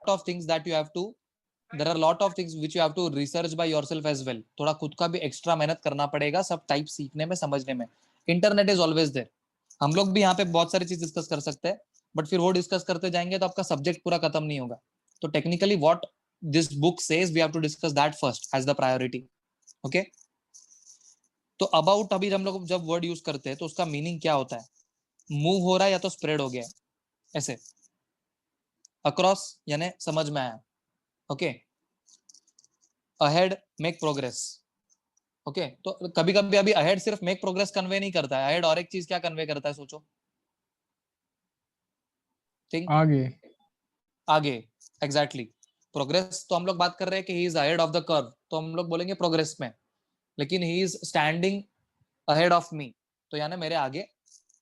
of things that you have to, there are lot of things which you have to research by yourself as well. थोड़ा खुद का भी extra मेहनत करना पड़ेगा सब टाइप सीखने में, समझने में. Internet is always there. हम लोग भी यहाँ पे बहुत सारी चीज डिस्कस कर सकते हैं, बट फिर वो डिस्कस करते जाएंगे तो आपका सब्जेक्ट पूरा खत्म नहीं होगा. तो technically what this book says we have to discuss that first as the priority. Okay. तो अबाउट अभी हम लोग जब वर्ड यूज करते हैं तो उसका मीनिंग क्या होता है? मूव हो रहा है या तो स्प्रेड हो गया है, ऐसे. अक्रॉस यानी समझ में आया. Okay. Ahead make progress. Okay. तो कभी कभी अभी अहेड सिर्फ मेक प्रोग्रेस कन्वे नहीं करता है, अहेड और एक चीज क्या कन्वे करता है, सोचो. थिंक. आगे. आगे. एग्जैक्टली. प्रोग्रेस तो हम लोग बात कर रहे हैं कि he is ahead of the curve, तो हम लोग बोलेंगे प्रोग्रेस में. लेकिन he is standing ahead of me, तो यानी मेरे आगे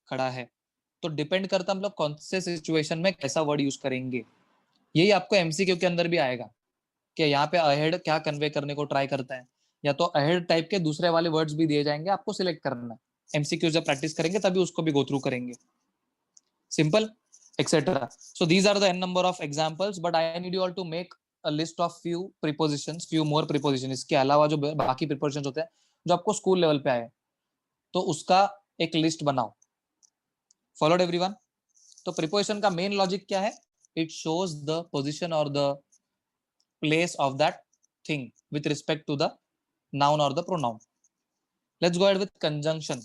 खड़ा है. तो डिपेंड करता हम लोग कौन से सिचुएशन में कैसा वर्ड यूज करेंगे. यही आपको एमसीक्यू के अंदर भी आएगा कि यहाँ पे अहेड क्या कन्वे करने को ट्राई करता है, या तो अहेड टाइप के दूसरे वाले वर्ड्स भी दिए जाएंगे, आपको सिलेक्ट करना है. एमसीक्यू जब प्रैक्टिस करेंगे तभी उसको भी गो थ्रू करेंगे. Simple, etcetera. So these are the n number of examples, but I need you all to make a list of few prepositions, few more prepositions. इसके अलावा जो बाकी prepositions होते हैं जो आपको स्कूल लेवल पे आए, तो उसका एक लिस्ट बनाओ. Followed everyone? तो प्रीपोजिशन का मेन लॉजिक क्या है? इट शोज द पोजीशन और the place of that thing with respect to the noun और the pronoun. Let's go ahead with conjunction.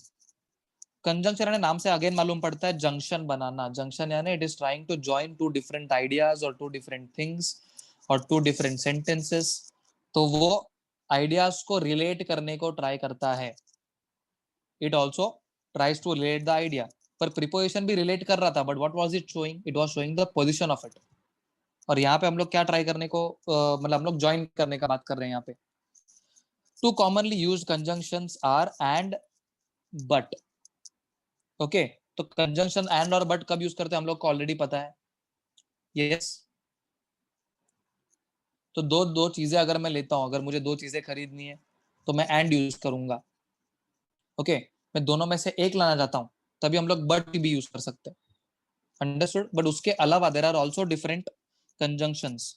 Conjunction यानी नाम से अगेन मालूम पड़ता है जंक्शन बनाना. जंक्शन यानी it is trying to join two different ideas और टू डिफरेंट थिंग्स और टू डिफरेंट सेंटेंसेस. तो वो आइडियाज को रिलेट करने को ट्राई करता है. It also tries to relate the idea. पर प्रीपोजिशन भी रिलेट कर रहा था, but what was it showing? It was showing the position of it. और यहाँ पे हम लोग क्या ट्राई करने को, मतलब हम लोग ज्वाइन करने का बात कर रहे हैं यहाँ पे. Two commonly use conjunctions are and but. Okay. तो कंजंक्शन एंड और बट कब यूज करते हैं हम लोग को ऑलरेडी पता है. यस. तो दो चीजें अगर मैं लेता हूं, अगर मुझे दो चीजें खरीदनी है तो मैं एंड यूज करूंगा. ओके. मैं दोनों में से एक लाना चाहता हूं, तभी हम लोग बट भी यूज कर सकते हैं. अंडरस्टूड? बट उसके अलावा there are also different conjunctions,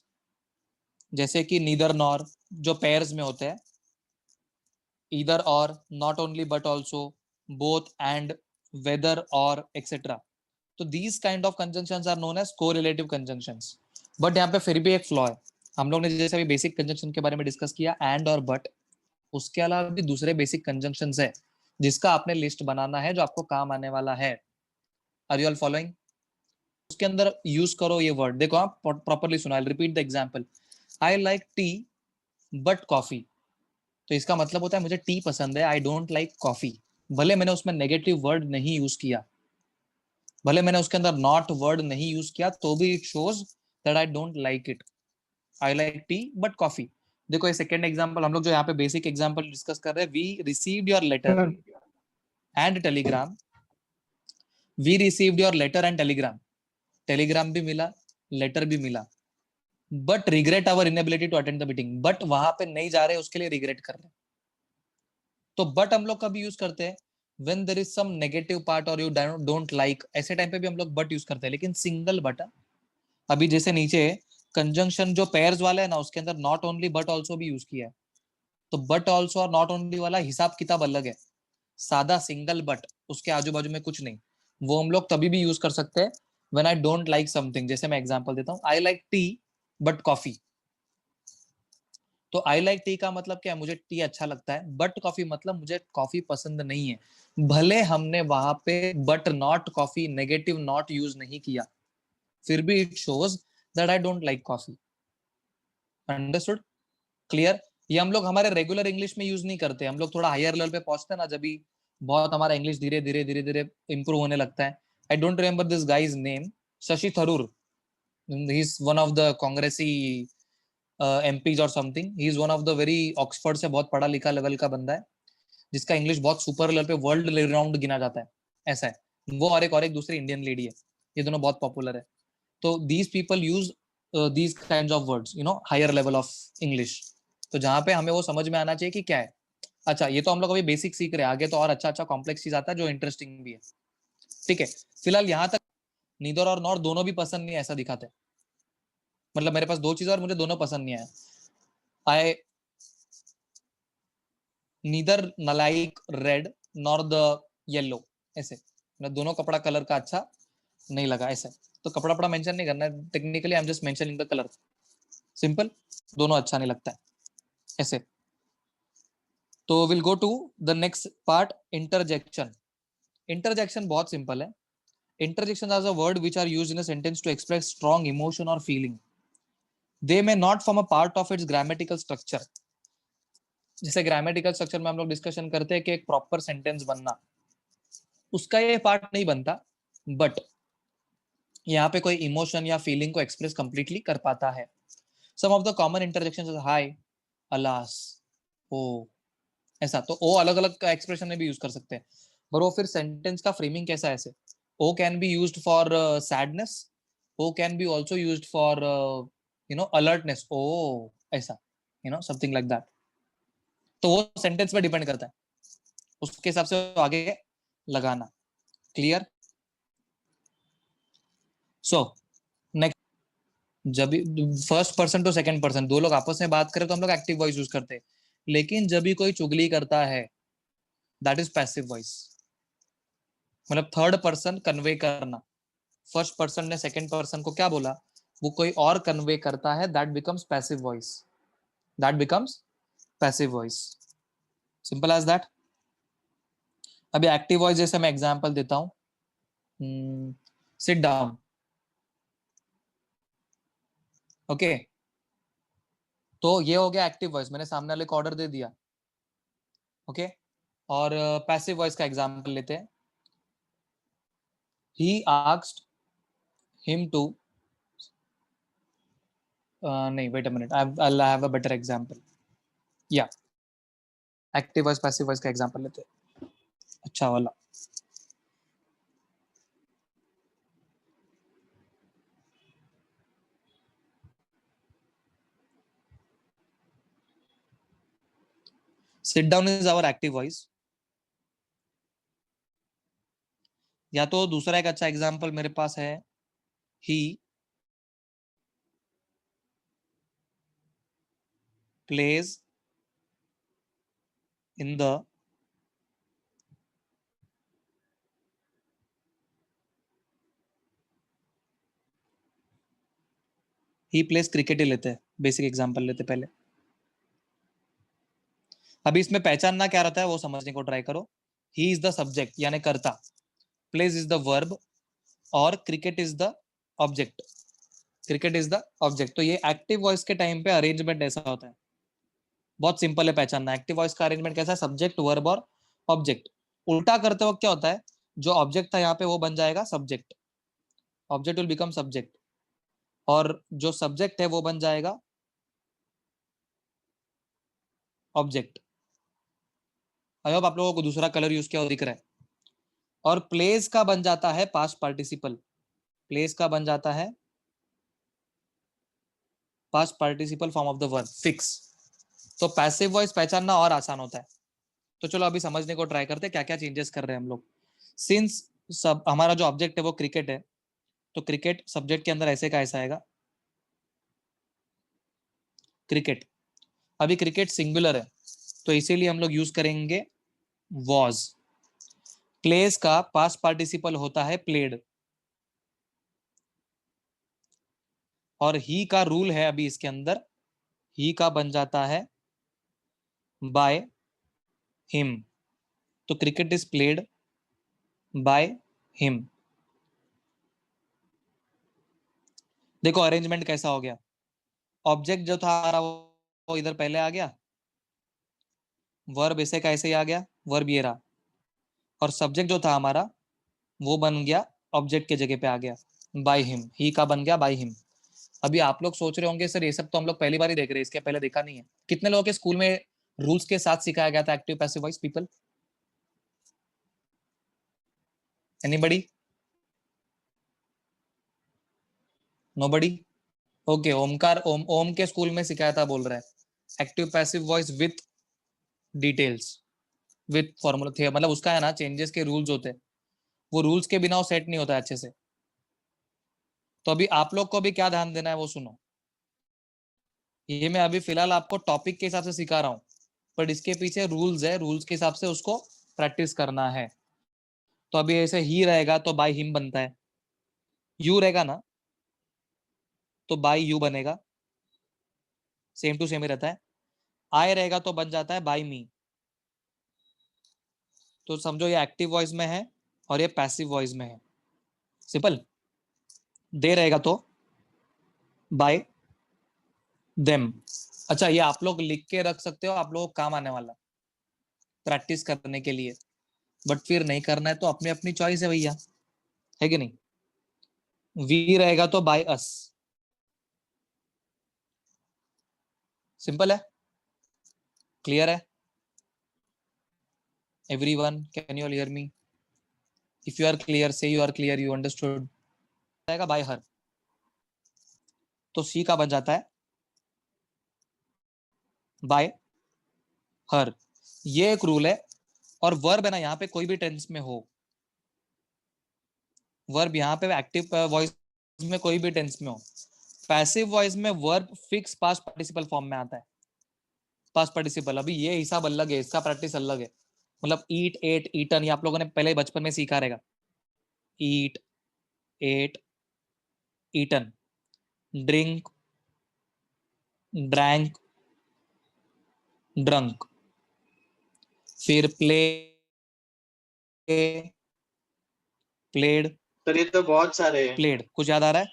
जैसे कि नीदर नॉर जो पेयर्स में होते हैं, ईदर और, not only but also, both and, whether और, एक्सेट्रा. तो these kind of conjunctions are known as correlative conjunctions. But यहाँ पे फिर भी एक फ्लॉ है. हम लोग ने जैसे अभी बेसिक कंजंक्शन के बारे में डिस्कस किया, एंड और बट, उसके अलावा भी दूसरे बेसिक कंजंक्शंस है जिसका आपने लिस्ट बनाना है जो आपको काम आने वाला है. Are you all following? उसके अंदर यूज करो ये वर्ड. देखो आप प्रॉपरली सुना. I repeat the example. I like T but coffee. तो इसका मतलब होता है मुझे टी पसंद है, आई डोंट लाइक कॉफी. भले मैंने उसमें नेगेटिव वर्ड नहीं यूज किया, भले मैंने उसके अंदर नॉट वर्ड नहीं यूज किया, तो भी it shows that I don't like it. I like T but coffee. देखो ये सेकंड एग्जांपल, हम लोग जो यहाँ पे बेसिक एग्जांपल डिस्कस कर रहे हैं. We received your letter and telegram. We received your letter and telegram. Telegram भी मिला, लेटर भी मिला, but regret our inability to attend the meeting. But वहां पे नहीं जा रहे, उसके लिए रिग्रेट कर रहे हैं. तो बट हम लोग कभी यूज करते हैं when there is some negative part or you don't like, ऐसे टाइम पे भी हम लोग बट यूज करते हैं, लेकिन सिंगल बट. अभी जैसे नीचे कंजंक्शन जो पेयर्स वाला है ना, उसके अंदर नॉट ओनली बट ऑल्सो भी यूज किया है. तो बट ऑल्सो और नॉट ओनली वाला हिसाब किताब अलग है. सादा सिंगल बट, उसके आजू बाजू में कुछ नहीं, वो हम लोग तभी भी यूज कर सकते हैं when I don't like something. जैसे मैं एग्जांपल देता हूँ, I like T but coffee. तो आई लाइक टी का मतलब क्या है? मुझे टी अच्छा लगता है. बट कॉफी मतलब मुझे कॉफी पसंद नहीं है. भले हमने वहां पे but not coffee negative not use नहीं किया, फिर भी it shows that I don't like coffee. Understood? Clear? ये हम लोग हमारे रेगुलर इंग्लिश में यूज नहीं करते. हम लोग थोड़ा हायर लेवल पे पहुंचते हैं ना, जब भी बहुत हमारा इंग्लिश धीरे धीरे धीरे धीरे इंप्रूव होने लगता है. I don't remember this guys name. Shashi Tharoor. He is one of the कांग्रेसी एमपीज और something. He is one of the very, Oxford से बहुत पढ़ा लिखा लेवल का बंदा है, जिसका इंग्लिश बहुत सुपर लेवल पे वर्ल्ड राउंड गिना जाता है. ऐसा है वो. और एक दूसरी इंडियन लेडी है. ये दोनों बहुत पॉपुलर है. तो these people use these kind of words, you know, higher level of English. तो जहां पे हमें वो समझ में आना चाहिए कि क्या है. अच्छा, ये तो हम लोग अभी बेसिक सीख रहे हैं, आगे तो और अच्छा अच्छा कॉम्प्लेक्स चीज आता है जो इंटरेस्टिंग भी है. ठीक है. फिलहाल यहाँ तक नीदर और नॉर दोनों भी पसंद नहीं है ऐसा दिखाते हैं. मतलब मेरे पास दो चीजें और मुझे दोनों पसंद नहीं आया. I neither like red nor the yellow, ऐसे मतलब दोनों कपड़ा कलर का अच्छा नहीं लगा ऐसे. तो कपड़ा कपड़ा मेंशन नहीं करना है technically, I am just mentioning the colour. Simple, दोनों अच्छा नहीं लगता है ऐसे. तो will go to the next part, interjection. Interjection बहुत सिंपल है. Interjections are a word which are used in a sentence to express strong emotion or feeling. They may not form a part of its grammatical structure. जैसे grammatical structure में हम लोग discussion करते हैं कि एक प्रॉपर सेंटेंस बनना, उसका ये पार्ट नहीं बनता, बट यहाँ पे कोई इमोशन या फीलिंग को एक्सप्रेस कंप्लीटली कर पाता है. Some of the common interjections hi, alas, oh, ऐसा. तो ओ अलग अलग एक्सप्रेशन में भी यूज कर सकते हैं, पर वो फिर सेंटेंस का फ्रेमिंग कैसा है ऐसे. Oh can be used for sadness, oh can be also used for alertness, oh, ऐसा, समथिंग लाइक दैट. तो वो सेंटेंस पे डिपेंड करता है, उसके हिसाब से आगे लगाना. क्लियर? सो नेक्स्ट, जब first person to second person दो लोग आपस में बात करें तो हम लोग एक्टिव वॉइस यूज करते हैं, लेकिन जब भी कोई चुगली करता है दैट इज पैसिव वॉइस. मतलब थर्ड पर्सन कन्वे करना. फर्स्ट पर्सन ने सेकंड पर्सन को क्या बोला, वो कोई और कन्वे करता है, that becomes passive voice. That becomes passive voice. Simple as that. अभी एक्टिव वॉइस जैसे मैं एग्जांपल देता हूं, सिट डाउन. ओके, तो ये हो गया एक्टिव वॉइस, मैंने सामने वाले को ऑर्डर दे दिया. ओके, और पैसिव वॉइस का एग्जांपल लेते हैं. ही आस्क्ड हिम टू, नहीं, wait a minute, I have a better example. या एक्टिव वॉइस पैसिव वॉइस का एग्जांपल लेते हैं, अच्छा वाला. Sit down is our active voice. या तो दूसरा एक अच्छा एग्जांपल मेरे पास है, he plays in the he plays cricket ही लेते हैं, बेसिक एग्जांपल लेते पहले. अभी इसमें पहचानना क्या रहता है वो समझने को ट्राई करो. ही इज द सब्जेक्ट यानी कर्ता, प्लेस इज द वर्ब, और cricket is the object. Cricket is the object. तो ये एक्टिव वॉइस के टाइम पे अरेंजमेंट ऐसा होता है. बहुत सिंपल है पहचानना. एक्टिव वॉइस का अरेंजमेंट कैसा है, सब्जेक्ट, वर्ब और ऑब्जेक्ट. उल्टा करते वक्त क्या होता है, जो ऑब्जेक्ट था यहाँ पे वो बन जाएगा subject, object will become subject, और जो सब्जेक्ट है वो बन जाएगा ऑब्जेक्ट. आई होप आप लोगों को दूसरा कलर यूज किया और दिख रहा है. और प्लेस का बन जाता है पास्ट पार्टिसिपल. प्लेस का बन जाता है past participle form of the verb fix. तो पैसिव वॉइस पहचानना और आसान होता है. तो चलो अभी समझने को ट्राई करते हैं क्या क्या चेंजेस कर रहे हैं हम लोग. सिंस सब हमारा जो ऑब्जेक्ट है वो क्रिकेट है, तो क्रिकेट सब्जेक्ट के अंदर ऐसे का ऐसा आएगा, क्रिकेट. अभी क्रिकेट सिंगुलर है तो इसीलिए हम लोग यूज करेंगे वॉज. प्लेस का पास्ट पार्टिसिपल होता है प्लेड, और ही का रूल है अभी इसके अंदर, ही का बन जाता है बाय हिम. तो cricket is played by him. देखो अरेंजमेंट कैसा हो गया. ऑब्जेक्ट जो था हमारा वो इधर पहले आ गया, वर्ब ऐसे का ऐसे ही आ गया, वर्ब ये रहा, और सब्जेक्ट जो था हमारा वो बन गया ऑब्जेक्ट के जगह पे आ गया बाय हिम. ही का बन गया बाय हिम. अभी आप लोग सोच रहे होंगे सर ये सब तो हम लोग पहली बार ही देख रहे हैं, इसके पहले देखा नहीं है. कितने लोगों के स्कूल में रूल्स के साथ सिखाया गया था active passive voice people? Anybody? Nobody? Okay, Omkar Om के स्कूल में सिखाया था बोल रहा है active passive voice with details, with formula थे. मतलब उसका है ना चेंजेस के रूल्स होते हैं, वो रूल्स के बिना वो सेट नहीं होता अच्छे से. तो अभी आप लोग को भी क्या ध्यान देना है वो सुनो. ये मैं अभी फिलहाल आपको टॉपिक के हिसाब से सिखा रहा हूँ, बट इसके पीछे रूल्स है, रूल्स के हिसाब से उसको प्रैक्टिस करना है। तो अभी ऐसे ही रहेगा तो बाय हिम बनता है, यू रहेगा ना तो बाय यू बनेगा, सेम टू सेम ही रहता है। आई रहेगा तो बन जाता है बाय मी। तो समझो ये एक्टिव वॉइस में है और ये पैसिव वॉइस में है, सिंपल। दे रहेगा तो बाय देम। अच्छा, ये आप लोग लिख के रख सकते हो, आप लोगों को काम आने वाला प्रैक्टिस करने के लिए, बट फिर नहीं करना है तो अपनी अपनी चॉइस है भैया, है कि नहीं। वी रहेगा तो बाय अस, सिंपल है, क्लियर है। Everyone, can you all hear me? If you are clear say you are clear, you understood. रहेगा बाय हर, तो सी का बन जाता है बाय हर। ये एक रूल है। और वर्ब है ना, यहाँ पे कोई भी टेंस में हो, वर्ब यहाँ पे एक्टिव वॉइस में कोई भी टेंस में हो, पैसिव वॉइस में verb fix past participle form में आता है। पास्ट पार्टिसिपल, अभी ये हिसाब अलग है, इसका प्रैक्टिस अलग है। मतलब ईट, एट, ईटन, ये आप लोगों ने पहले बचपन में सीखा रहेगा। Eat, ate, eaten. Drink, drank, drunk. फिर प्ले, प्लेड, सर ये तो बहुत सारे हैं, प्लेड। कुछ याद आ रहा है?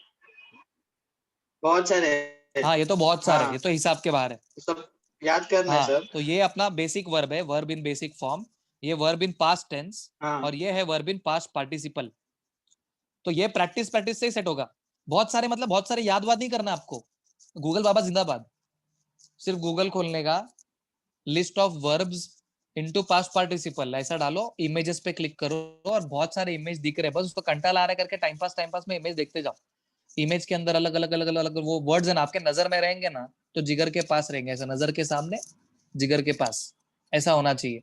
बहुत सारे हैं। हाँ, ये तो बहुत सारे, ये हाँ, तो हिसाब के बाहर है। तो सब याद करना है हाँ, सर। तो ये अपना बेसिक वर्ब है, वर्ब इन बेसिक फॉर्म। ये वर्ब इन पास्ट टेंस, हाँ और ये है वर्ब इन पास्ट पार्टिसिपल। तो ये प्रैक्टिस प्रैक्टिस से ही सेट होगा। बहुत सारे, मतलब बहुत सारे याद वाद नहीं करना आपको। गूगल बाबा जिंदाबाद। सिर्फ गूगल खोलने का, list of verbs into past participle ऐसा डालो, इमेजेस पे क्लिक करो, और बहुत सारे इमेज दिख रहे हैं, बस उसको कंटाल आ रहा है करके टाइम पास में इमेज देखते जाओ। इमेज के अंदर अलग अलग अलग अलग अलग वो वर्ड्स है ना, आपके नजर में रहेंगे ना, तो जिगर के पास रहेंगे, ऐसा नजर के सामने, जिगर के पास, ऐसा होना चाहिए।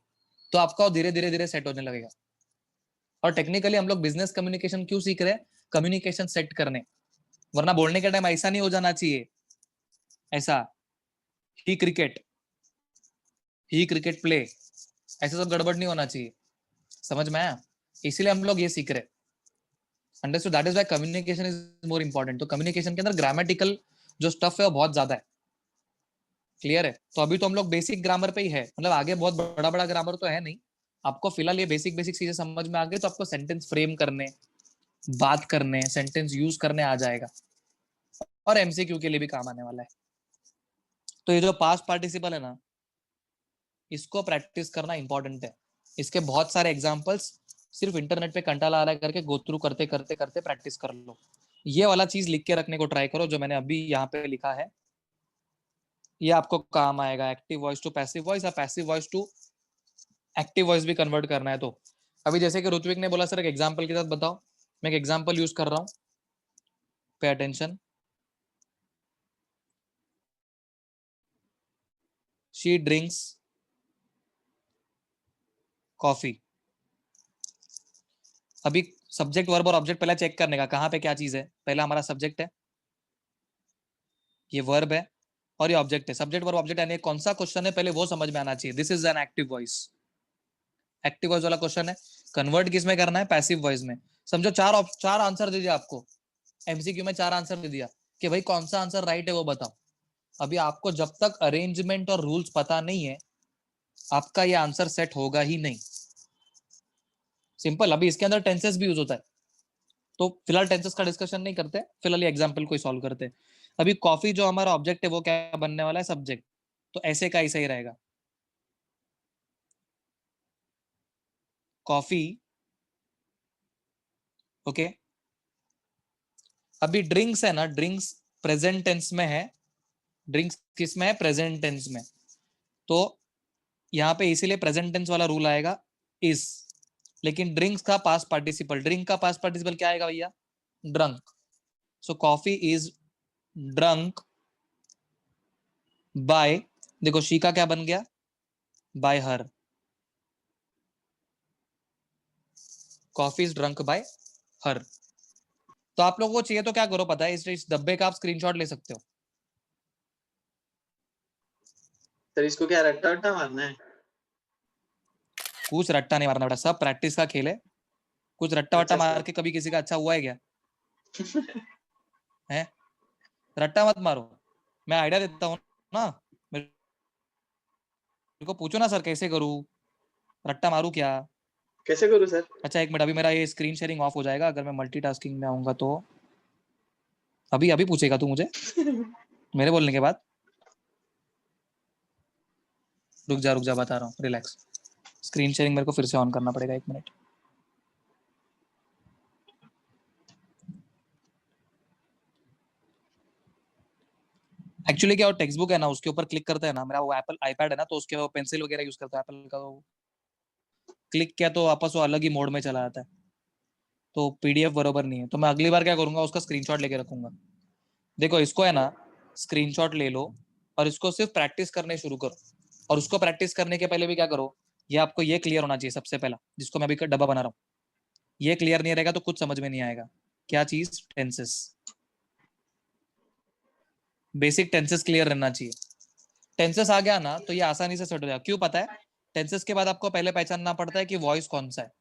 तो आपका धीरे धीरे धीरे सेट होने लगेगा। और टेक्निकली हम लोग बिजनेस कम्युनिकेशन क्यों सीख रहे हैं? कम्युनिकेशन सेट करने, वरना बोलने के टाइम ऐसा नहीं हो जाना चाहिए, ऐसा ही क्रिकेट, ही क्रिकेट प्ले, ऐसा सब गड़बड़ नहीं होना चाहिए। समझ में आया? इसीलिए हम लोग ये सीख रहे हैं। Understood? That is why communication is more important. तो कम्युनिकेशन के अंदर ग्रामेटिकल जो स्टफ है वो बहुत ज्यादा है। क्लियर है? तो अभी तो हम लोग बेसिक ग्रामर पे ही है, मतलब आगे बहुत बड़ा बड़ा ग्रामर तो है नहीं। आपको फिलहाल ये बेसिक बेसिक चीजें समझ में आ गई, तो आपको सेंटेंस फ्रेम करने, बात करने, सेंटेंस यूज करने आ जाएगा, और एमसीक्यू के लिए भी काम आने वाला है। तो ये जो पास्ट पार्टिसिपल है ना, इसको प्रैक्टिस करना इंपॉर्टेंट है। इसके बहुत सारे एग्जाम्पल्स सिर्फ इंटरनेट पे कंटाला आ रहा है करके गो थ्रू करते करते करते प्रैक्टिस कर लो। ये वाला चीज लिख के रखने को ट्राई करो, जो मैंने अभी यहाँ पे लिखा है, ये आपको काम आएगा। Active voice to passive voice, या passive voice to active voice भी कन्वर्ट करना है तो। अभी जैसे कि ऋत्विक ने बोला सर एक एग्जाम्पल के साथ बताओ, मैं एक एग्जाम्पल यूज कर रहा हूँ, pay attention. She drinks coffee. अभी सब्जेक्ट, वर्ब और ऑब्जेक्ट पहले चेक करने का, कहाँ पे क्या चीज है। पहला हमारा सब्जेक्ट है, ये वर्ब है, और ये ऑब्जेक्ट है। सब्जेक्ट वर्ब ऑब्जेक्ट यानी कौन सा क्वेश्चन है पहले वो समझ में आना चाहिए। This is an active voice, active voice वाला क्वेश्चन है। कन्वर्ट किस में करना है? पैसिव वॉइस में। समझो चार आंसर दे दिया आपको, एमसीक्यू में चार आंसर दे दिया कि भाई कौन सा आंसर राइट है वो बताओ। अभी आपको जब तक अरेंजमेंट और रूल्स पता नहीं है, आपका ये आंसर सेट होगा ही नहीं। सिंपल। अभी इसके अंदर टेंसेस भी यूज होता है, तो फिलहाल टेंसेस का डिस्कशन नहीं करते, फिलहाल ये एग्जाम्पल को सॉल्व करते हैं। अभी कॉफी जो हमारा ऑब्जेक्ट है वो क्या बनने वाला है? सब्जेक्ट। तो ऐसे का ऐसा ही रहेगा, कॉफी। ओके। अभी ड्रिंक्स है ना, ड्रिंक्स प्रेजेंट टेंस में है। ड्रिंक्स किस में है? प्रेजेंट टेंस में। तो यहाँ पे इसीलिए प्रेजेंट टेंस वाला रूल आएगा, इज। लेकिन ड्रिंक्स का पास्ट पार्टिसिपल, ड्रिंक का पास्ट पार्टिसिपल क्या आएगा भैया? Drunk. So coffee is drunk by, देखो शी का क्या बन गया? Bye her. Coffee is drunk by her. तो आप लोगों को चाहिए तो क्या करो पता है, इस डब्बे का आप स्क्रीनशॉट ले सकते हो। सर इसको क्या रट्टा वट्टा मारना है? कुछ रट्टा नहीं मारना बेटा, सब प्रैक्टिस का खेल है। कुछ रट्टा वट्टा अच्छा मार सर। के कभी किसी का अच्छा हुआ है क्या? है, रट्टा मत मारो। मैं आइडिया देता हूँ ना, मेरे को पूछो ना सर कैसे करूँ, रट्टा मारूं क्या? कैसे करूँ सर? अच्छा एक मिनट, अभी मेरा ये स्क्रीन शेयरिंग ऑफ हो जाएगा अगर मैं मल्टीटास्किंग में आऊंगा तो। अभी अभी पूछेगा तू मुझे मेरे बोलने के बाद? रुक जा बता रहा हूँ, रिलैक्स। स्क्रीन शेयरिंग मेरे को फिर से ऑन करना पड़ेगा, एक मिनट। एक्चुअली क्या, टेक्स्ट बुक है ना, उसके ऊपर क्लिक करता है ना, मेरा वो एप्पल आईपैड है ना, तो उसके वो पेंसिल वगैरह यूज करता है एप्पल का, क्लिक किया तो वापस वो अलग ही मोड में चला जाता है, तो पीडीएफ बरोबर नहीं है। तो मैं अगली बार क्या करूंगा, उसका स्क्रीनशॉट लेके रखूंगा। देखो इसको है ना, स्क्रीनशॉट ले लो और इसको सिर्फ प्रैक्टिस करने शुरू करो। और उसको प्रैक्टिस करने के पहले भी क्या करो, ये आपको ये क्लियर होना चाहिए सबसे पहला, जिसको मैं अभी डब्बा बना रहा हूँ। ये क्लियर नहीं रहेगा तो कुछ समझ में नहीं आएगा। क्या चीज? टेंसेस। बेसिक टेंसेस क्लियर रहना चाहिए। टेंसेस आ गया ना तो ये आसानी से सेट हो जाएगा। क्यों पता है? टेंसेस के बाद आपको पहले पहचानना पड़ता है कि वॉइस कौन सा है।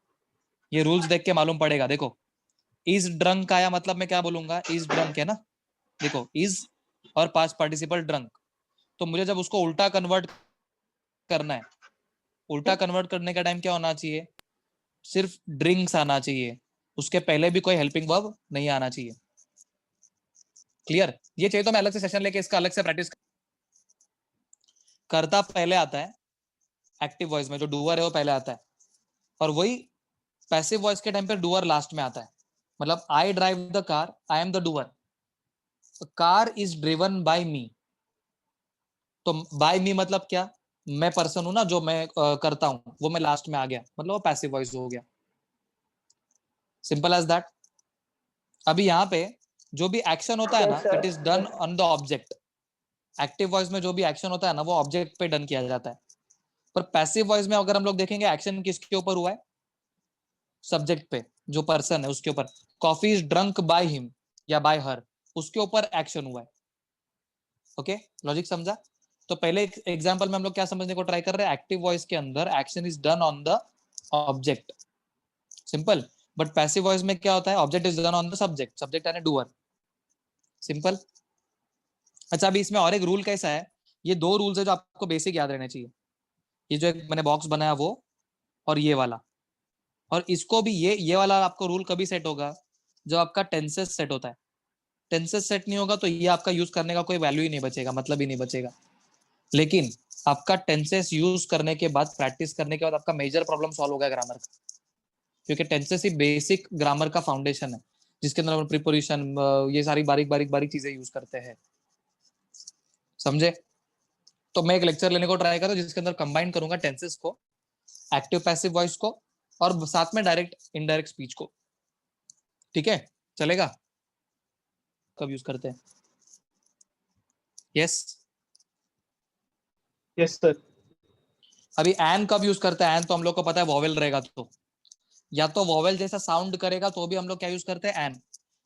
ये रूल्स देख के मालूम पड़ेगा। देखो इज ड्रंक आया मतलब मैं क्या बोलूंगा, इज ड्रंक है ना। देखो इज और पास्ट पार्टिसिपल ड्रंक, तो मुझे जब उसको उल्टा कन्वर्ट करना है, उल्टा कन्वर्ट करने का टाइम क्या होना चाहिए, सिर्फ ड्रिंक्स आना चाहिए, उसके पहले भी कोई हेल्पिंग वर्ब नहीं आना चाहिए। क्लियर? ये चाहिए तो मैं अलग से सेशन लेके इसका अलग से प्रैक्टिस। करता पहले आता है एक्टिव वॉइस में, जो डूअर है वो पहले आता है, और वही पैसिव वॉइस के टाइम पे डूअर लास्ट में आता है। मतलब I drive the car, I am the doer, car is driven by me. तो बाय मी मतलब क्या, मैं पर्सन हूं ना, जो मैं करता हूं वो मैं लास्ट में आ गया, मतलब वो पैसिव वॉइस हो गया। Simple as that. अभी यहाँ पे जो भी एक्शन होता है ना, it is done on the object. Active voice में जो भी एक्शन होता है ना, वो ऑब्जेक्ट पे डन किया जाता है। पर पैसिव वॉइस में अगर हम लोग देखेंगे, एक्शन किसके ऊपर हुआ है, सब्जेक्ट पे, जो पर्सन है उसके ऊपर। Coffee is drunk by him या बाय हर, उसके ऊपर एक्शन हुआ है। ओके, लॉजिक समझा? तो पहले एग्जांपल में हम लोग क्या समझने को ट्राई कर रहे हैं, एक्टिव वॉइस के अंदर action is done on the object, simple. But passive voice में क्या होता है, object is done on the subject, subject यानी डूअर, सिंपल। अच्छा अभी इसमें और एक रूल कैसा है, ये दो रूल्स है जो आपको बेसिक याद रहने चाहिए। ये जो एक मैंने बॉक्स बनाया वो, और ये वाला। और इसको भी ये वाला आपको रूल कभी सेट होगा, जो आपका टेंसेस सेट होता है। टेंसेस सेट नहीं होगा तो ये आपका यूज करने का कोई वैल्यू ही नहीं बचेगा, मतलब ही नहीं बचेगा। लेकिन आपका टेंसेस यूज करने के बाद, प्रैक्टिस करने के बाद, आपका मेजर प्रॉब्लम सॉल्व होगा ग्रामर का। क्योंकि टेंसेस ही बेसिक ग्रामर का फाउंडेशन है, जिसके अंदर प्रीपोजिशन, ये सारी बारीक बारीक बारीक चीजें यूज करते हैं, समझे? तो मैं एक लेक्चर लेने को ट्राई करूँ जिसके अंदर कंबाइन करूंगा टेंसेस को, एक्टिव पैसिव वॉइस को, और साथ में डायरेक्ट इनडायरेक्ट स्पीच को। ठीक है, चलेगा? कब यूज करते हैं? Yes yes sir. अभी एन कब यूज करते हैं? एन तो हम लोग को पता है वॉवेल रहेगा, तो या तो वॉवेल जैसा साउंड करेगा तो भी हम लोग क्या यूज करते हैं, एन।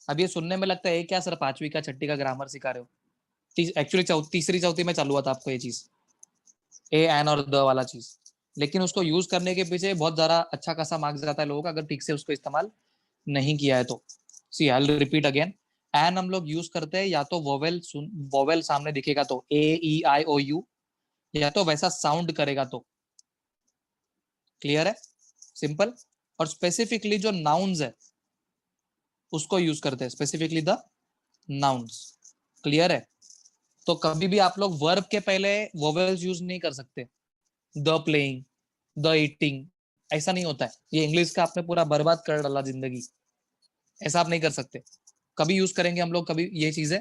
अब ये सुनने में लगता है क्या सर, पांचवी का छठी का ग्रामर सिखा रहे हो? एक्चुअली तीसरी चौथी में चालू हुआ था आपको ये चीज, ए एन और द वाला चीज। लेकिन उसको यूज करने के पीछे बहुत ज्यादा अच्छा खासा मार्क्स जाता है लोगों का, अगर ठीक से उसको इस्तेमाल नहीं किया है तो। See I will repeat again, and हम लोग यूज करते हैं या तो वोवेल, वोवेल सामने दिखेगा तो ए ई आई ओ यू, या तो वैसा साउंड करेगा तो। क्लियर है? सिंपल। और स्पेसिफिकली जो नाउन्स है उसको यूज करते हैं, स्पेसिफिकली द नाउन्स। क्लियर है? तो कभी भी आप लोग वर्ब के पहले वोवेल्स यूज नहीं कर सकते, द प्लेइंग, द ईटिंग, ऐसा नहीं होता है। ये इंग्लिश का आपने पूरा बर्बाद कर डाला जिंदगी, ऐसा आप नहीं कर सकते। कभी यूज करेंगे हम लोग, कभी ये चीजें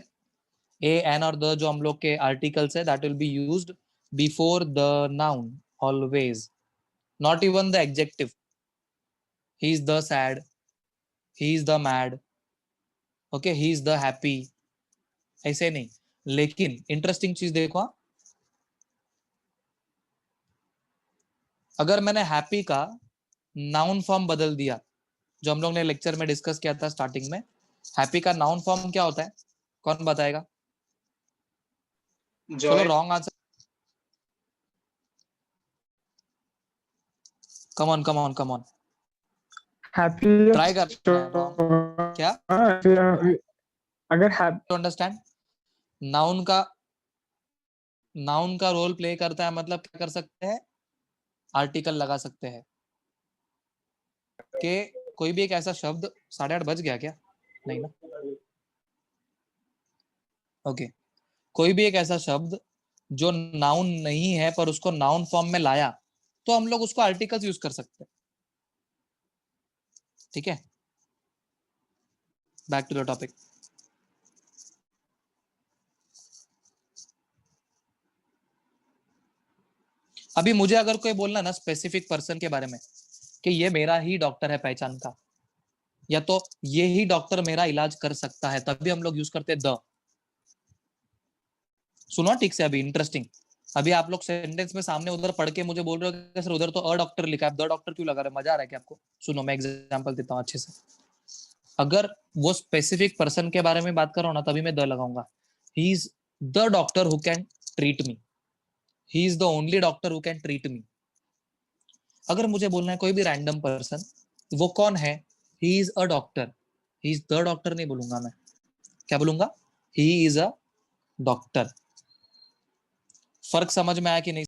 ए एन और द जो हम लोग के आर्टिकल्स है, that will be used before the noun always, not even the adjective. He is the sad, he is the mad, okay, he is the happy, ऐसे नहीं। लेकिन इंटरेस्टिंग चीज देखो, अगर मैंने हैप्पी का नाउन फॉर्म बदल दिया, जो हम लोग ने लेक्चर में डिस्कस किया था स्टार्टिंग में, हैप्पी का नाउन फॉर्म क्या होता है, कौन बताएगा? चलो Joy. Wrong answer, come on come on come on, happiest try करना है। Wrong. क्या अगर हैप्पी टू अंडरस्टैंड, नाउन का रोल प्ले करता है, मतलब क्या कर सकते हैं, आर्टिकल लगा सकते हैं कि कोई भी एक ऐसा शब्द, 8:30 बज गया क्या, नहीं ना, ओके, कोई भी एक ऐसा शब्द जो नाउन नहीं है पर उसको नाउन फॉर्म में लाया, तो हम लोग उसको आर्टिकल्स यूज कर सकते हैं। ठीक है, बैक टू द टॉपिक। अभी मुझे अगर कोई बोलना ना स्पेसिफिक पर्सन के बारे में कि ये मेरा ही डॉक्टर है पहचान का, या तो ये ही डॉक्टर मेरा इलाज कर सकता है, तभी हम लोग यूज करते हैं द। सुनो ठीक से, अभी इंटरेस्टिंग, अभी आप लोग सेंटेंस में सामने उधर पढ़ के मुझे बोल रहे हो कि सर उधर तो अ डॉक्टर लिखा है, द डॉक्टर क्यों लगा रहे हो, मजा आ रहा है क्या आपको? सुनो मैं एग्जांपल देता हूँ अच्छे से। अगर वो स्पेसिफिक पर्सन के बारे में बात कर रहा हूँ ना, तभी मैं द लगाऊंगा। He is the doctor who can treat me, he is the only doctor who can treat me. अगर मुझे बोलना है कोई भी रैंडम पर्सन, वो कौन है, he is a doctor, he is the doctor नहीं बोलूंगा मैं, क्या बोलूंगा, ही इज अ डॉक्टर। फर्क समझ में आया कि नहीं?